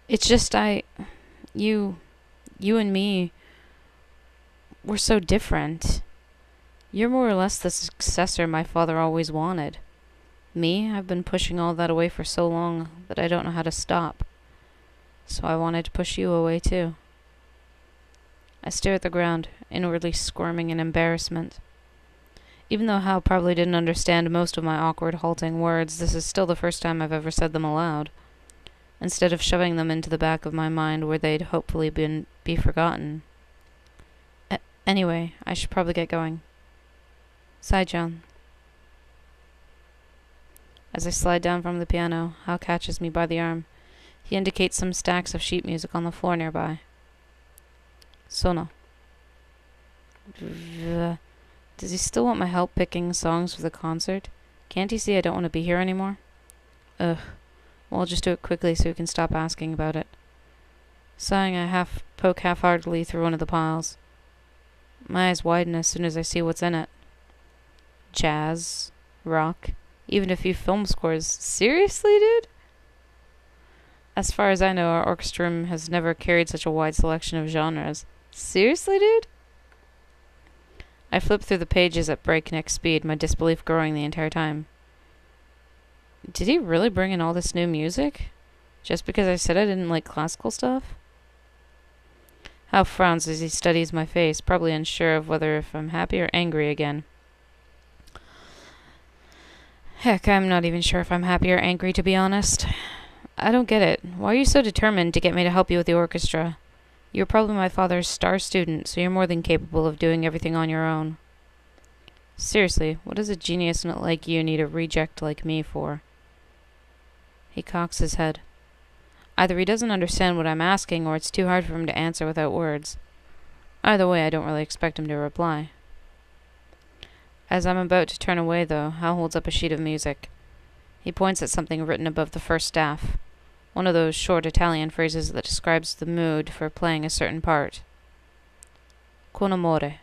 It's just you, you and me, we're so different. You're more or less the successor my father always wanted. Me, I've been pushing all that away for so long that I don't know how to stop. So I wanted to push you away too. I stare at the ground, inwardly squirming in embarrassment. Even though Hal probably didn't understand most of my awkward, halting words, this is still the first time I've ever said them aloud, instead of shoving them into the back of my mind where they'd hopefully be forgotten. Anyway, I should probably get going. Sigh, John. As I slide down from the piano, Hal catches me by the arm. He indicates some stacks of sheet music on the floor nearby. Sono. Does he still want my help picking songs for the concert? Can't he see I don't want to be here anymore? Ugh. Well, I'll just do it quickly so he can stop asking about it. Sighing, I poke half-heartedly through one of the piles. My eyes widen as soon as I see what's in it. Jazz, rock, even a few film scores. Seriously, dude? As far as I know, our orchestra room has never carried such a wide selection of genres. Seriously, dude? I flip through the pages at breakneck speed, my disbelief growing the entire time. Did he really bring in all this new music? Just because I said I didn't like classical stuff? Hal frowns as he studies my face, probably unsure of whether if I'm happy or angry again. Heck, I'm not even sure if I'm happy or angry, to be honest. I don't get it. Why are you so determined to get me to help you with the orchestra? You're probably my father's star student, so you're more than capable of doing everything on your own. Seriously, what does a genius like you need a reject like me for? He cocks his head. Either he doesn't understand what I'm asking, or it's too hard for him to answer without words. Either way, I don't really expect him to reply. As I'm about to turn away, though, Hal holds up a sheet of music. He points at something written above the first staff, one of those short Italian phrases that describes the mood for playing a certain part. Con amore.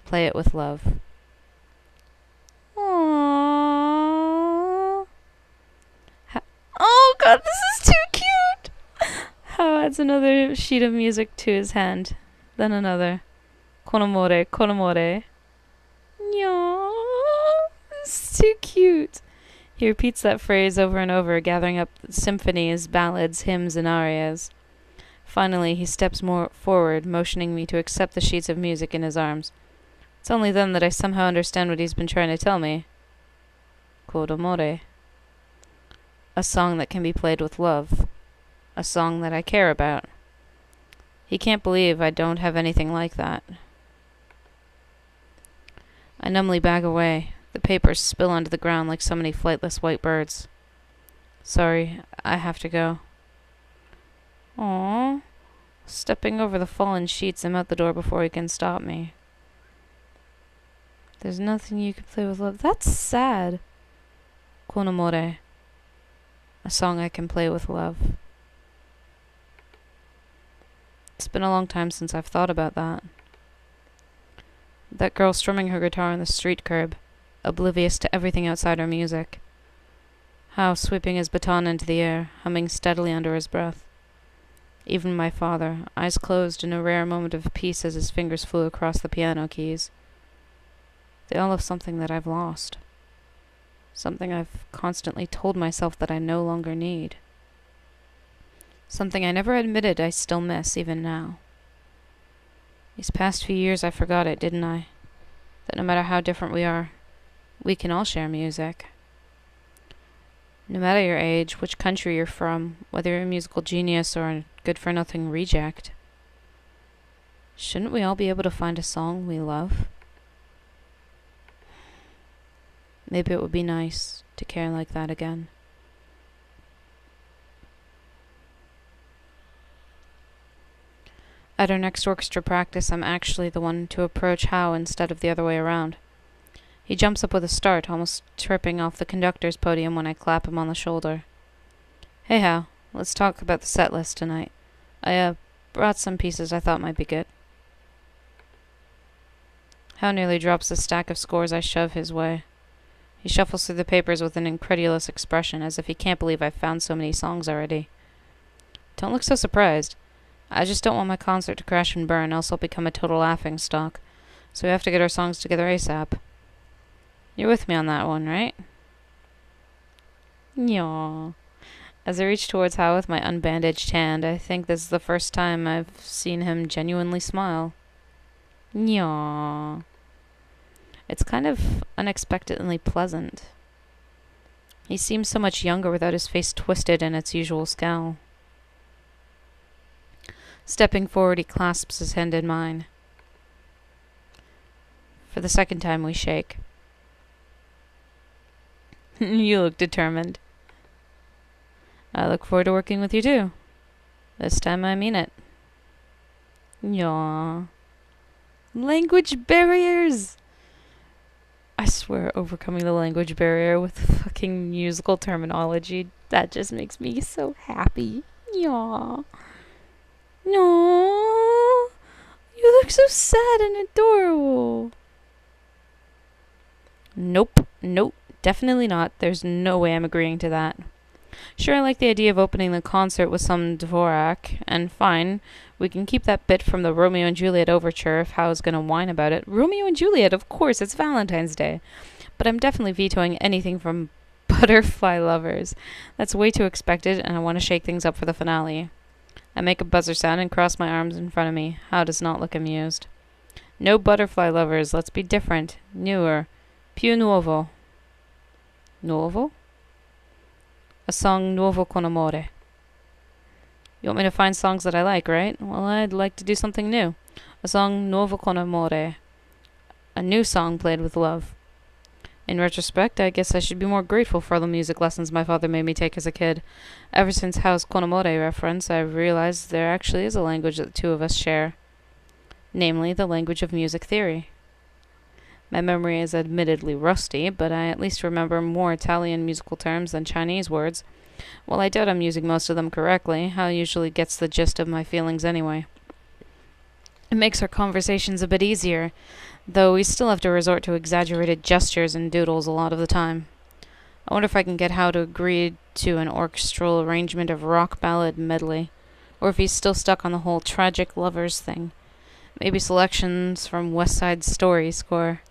Play it with love. Aww. Oh god, this is too cute! Hal adds another sheet of music to his hand. Then another. Con amore, con amore. This is too cute. He repeats that phrase over and over, gathering up symphonies, ballads, hymns, and arias. Finally, he steps more forward, motioning me to accept the sheets of music in his arms. It's only then that I somehow understand what he's been trying to tell me. Con amore. A song that can be played with love. A song that I care about. He can't believe I don't have anything like that. I numbly back away. The papers spill onto the ground like so many flightless white birds. Sorry, I have to go. Aww. Stepping over the fallen sheets, I'm out the door before he can stop me. There's nothing you can play with love. That's sad. Con amore. A song I can play with love. It's been a long time since I've thought about that. That girl strumming her guitar on the street curb, oblivious to everything outside her music. Hal sweeping his baton into the air, humming steadily under his breath. Even my father, eyes closed in a rare moment of peace as his fingers flew across the piano keys. They all have something that I've lost. Something I've constantly told myself that I no longer need. Something I never admitted I still miss, even now. These past few years I forgot it, didn't I? That no matter how different we are, we can all share music. No matter your age, which country you're from, whether you're a musical genius or a good-for-nothing reject. Shouldn't we all be able to find a song we love? Maybe it would be nice to care like that again. At our next orchestra practice, I'm actually the one to approach Hal instead of the other way around. He jumps up with a start, almost tripping off the conductor's podium when I clap him on the shoulder. Hey Hal, let's talk about the set list tonight. I brought some pieces I thought might be good. Hal nearly drops the stack of scores I shove his way. He shuffles through the papers with an incredulous expression, as if he can't believe I've found so many songs already. Don't look so surprised. I just don't want my concert to crash and burn, else I'll become a total laughingstock. So we have to get our songs together ASAP. You're with me on that one, right? Yaw. As I reach towards Hal with my unbandaged hand, I think this is the first time I've seen him genuinely smile. Yaw. It's kind of unexpectedly pleasant. He seems so much younger without his face twisted in its usual scowl. Stepping forward, he clasps his hand in mine. For the second time, we shake. You look determined. I look forward to working with you too. This time I mean it. Yaw. Language barriers! I swear, overcoming the language barrier with fucking musical terminology, that just makes me so happy. Yaw. No, you look so sad and adorable. Nope, definitely not. There's no way I'm agreeing to that. Sure, I like the idea of opening the concert with some Dvorak, and fine, we can keep that bit from the Romeo and Juliet overture if Hal's gonna whine about it. Romeo and Juliet, of course, it's Valentine's Day. But I'm definitely vetoing anything from Butterfly Lovers. That's way too expected, and I want to shake things up for the finale. I make a buzzer sound and cross my arms in front of me. Hal does not look amused. No Butterfly Lovers, let's be different. Newer. Più nuovo. Nuovo? A song nuovo con amore. You want me to find songs that I like, right? Well, I'd like to do something new. A song nuovo con amore. A new song played with love. In retrospect, I guess I should be more grateful for all the music lessons my father made me take as a kid. Ever since Hal's con amore reference, I've realized there actually is a language that the two of us share. Namely, the language of music theory. My memory is admittedly rusty, but I at least remember more Italian musical terms than Chinese words. While I doubt I'm using most of them correctly, Hal usually gets the gist of my feelings anyway. It makes our conversations a bit easier, though we still have to resort to exaggerated gestures and doodles a lot of the time. I wonder if I can get Hal to agree to an orchestral arrangement of rock ballad medley, or if he's still stuck on the whole tragic lovers thing. Maybe selections from West Side Story score.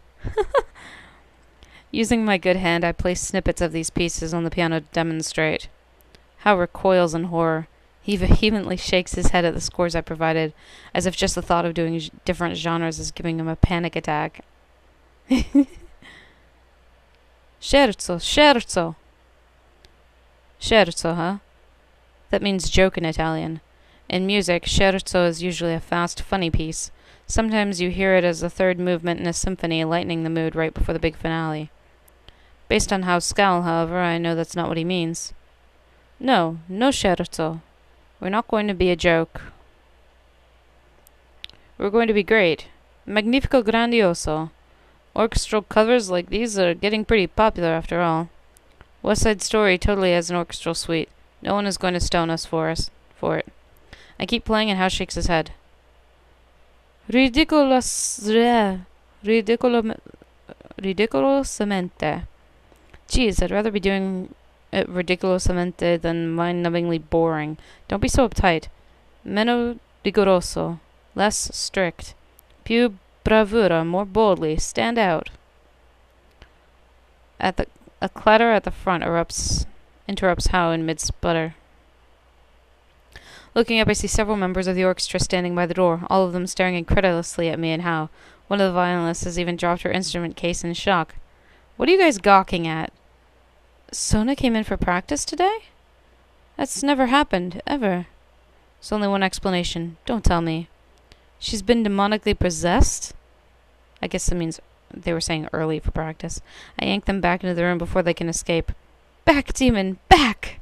Using my good hand, I play snippets of these pieces on the piano to demonstrate. Hal recoils in horror. He vehemently shakes his head at the scores I provided, as if just the thought of doing different genres is giving him a panic attack. Scherzo. Scherzo, huh? That means joke in Italian. In music, scherzo is usually a fast, funny piece. Sometimes you hear it as the third movement in a symphony, lightening the mood right before the big finale. Based on Hal's scowl, however, I know that's not what he means. No scherzo. We're not going to be a joke. We're going to be great. Magnifico grandioso. Orchestral covers like these are getting pretty popular after all. West Side Story totally has an orchestral suite. No one is going to stone us for it. I keep playing and Hal shakes his head. Ridiculosamente. Geez, I'd rather be doing it ridiculosamente than mind-numbingly boring. Don't be so uptight. Meno rigoroso. Less strict. Più bravura. More boldly. Stand out. A clatter at the front interrupts Hal in mid-sputter. Looking up, I see several members of the orchestra standing by the door, all of them staring incredulously at me and Hal. One of the violinists has even dropped her instrument case in shock. What are you guys gawking at? Sona came in for practice today? That's never happened, ever. There's only one explanation. Don't tell me. She's been demonically possessed? I guess that means they were saying early for practice. I yank them back into the room before they can escape. Back, demon! Back!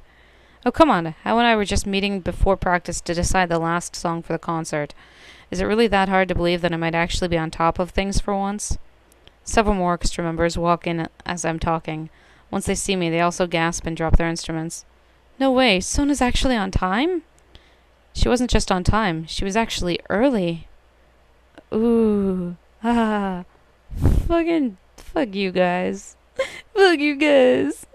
Oh, come on. Hal and I were just meeting before practice to decide the last song for the concert. Is it really that hard to believe that I might actually be on top of things for once? Several more orchestra members walk in as I'm talking. Once they see me, they also gasp and drop their instruments. No way, Sona's actually on time? She wasn't just on time, she was actually early. Ooh. Ah. Fuck you guys. Fuck you guys.